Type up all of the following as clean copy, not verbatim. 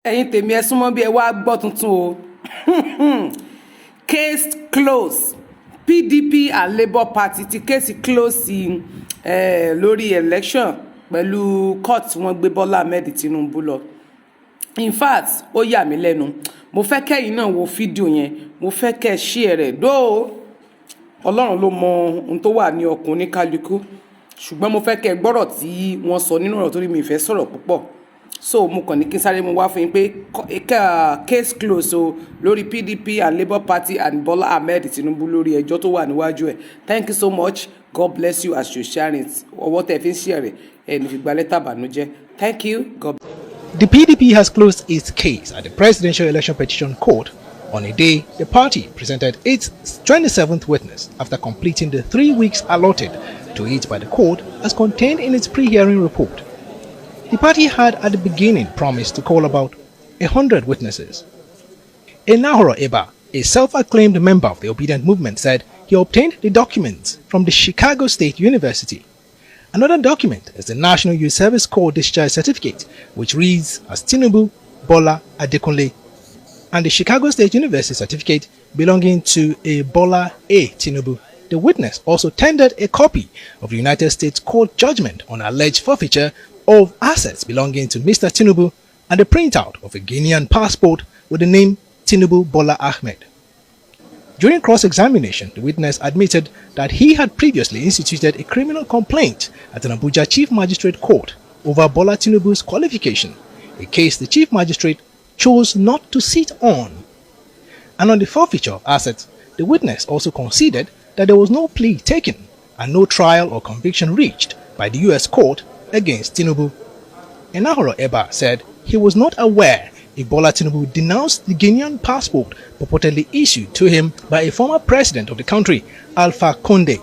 ẹ̀yin tèmi ẹ súnmọ́ bí ẹ wá gbọ́ tuntun o case close PDP and Labour Party ti case close lórí election pẹ̀lú court tí wọ́n gbé Bọ́lá Ahmed Tinubu lọ. In fact ó yà mí lẹ́nu mo fẹ́ kẹ́yìn náà wo fídíò yẹn mo fẹ́ kẹ́ share rẹ̀ dóò Ọlọ́run ló mọ ohun tó wà ní ọkàn oníkálukú ṣùgbọ́n mo fẹ́ kẹ́ gbọ́rọ̀ tí wọ́n sọ nínú ọ̀rọ̀ torí mi fẹ́ sọ̀rọ̀ púpọ̀ so mo kàn ní kí n sáré mo wá fún yín pé case close o lórí PDP and Labour Party and Bọ́lá Ahmed Tinubu lórí ẹjọ́ tó wà níwájú ẹ̀. Thank you so much. God bless you as you share it. Ọwọ́ tẹ̀ fi ń share rẹ̀ ẹni fi gba lẹ́tà bànújẹ́. Thank you. God. The PDP has closed its case at the Presidential Election Petition Court on a day the party presented its 27th witness after completing the 3 weeks allotted to it by the court as contained in its pre-hearing report. The party had at the beginning promised to call about 100 witnesses. Enahoro Eba, a self-acclaimed member of the Obedient Movement, said he obtained the documents from the Chicago State University. Another document is the National Youth Service Corps Discharge Certificate, which reads as Tinubu Bola Adekunle, and the Chicago State University certificate belonging to a Bola A. Tinubu. The witness also tendered a copy of the United States Court judgment on alleged forfeiture of assets belonging to Mr. Tinubu and a printout of a Guinean passport with the name Tinubu Bola Ahmed. During cross-examination, the witness admitted that he had previously instituted a criminal complaint at an Abuja Chief Magistrate Court over Bola Tinubu's qualification, a case the Chief Magistrate chose not to sit on. And on the forfeiture of assets, the witness also conceded that there was no plea taken and no trial or conviction reached by the U.S. court against Tinubu. Enahoro Eba said he was not aware if Bola Tinubu denounced the Guinean passport purportedly issued to him by a former president of the country, Alpha Conde.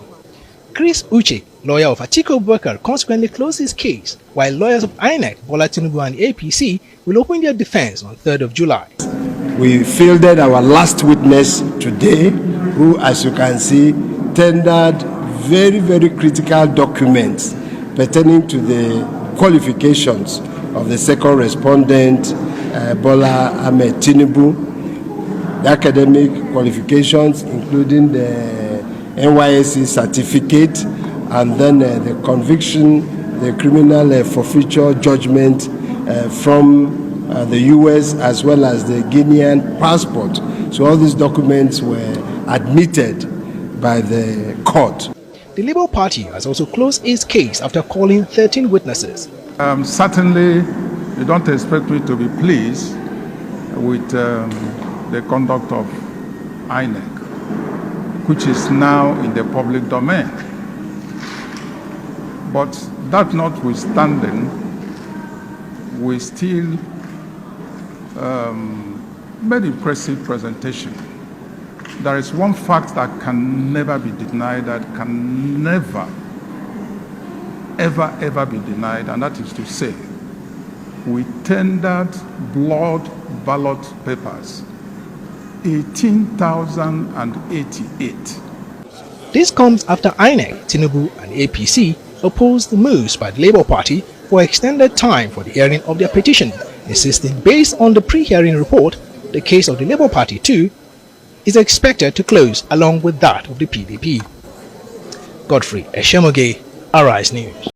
Chris Uche, lawyer of Atiku Abubakar, consequently closed his case, while lawyers of INEC, Bola Tinubu and APC will open their defense on 3rd of July. We fielded our last witness today, who, as you can see, tendered very, very critical documents pertaining to the qualifications of the second respondent, Bola Ahmed Tinubu, the academic qualifications including the NYSC certificate, and then the conviction, the criminal forfeiture judgment from the US, as well as the Guinean passport. So all these documents were admitted by the court. The Labour Party has also closed its case after calling 13 witnesses. Certainly, you don't expect me to be pleased with the conduct of INEC, which is now in the public domain. But that notwithstanding, we still made impressive presentation. There is one fact that can never be denied, that can never, ever be denied, and that is to say, we tendered blood ballot papers, 18,088. This comes after INEC, Tinubu and APC opposed the moves by the Labour Party for extended time for the hearing of their petition, insisting based on the pre-hearing report, the case of the Labour Party too is expected to close along with that of the PDP. Godfrey Eshemoge, Arise News.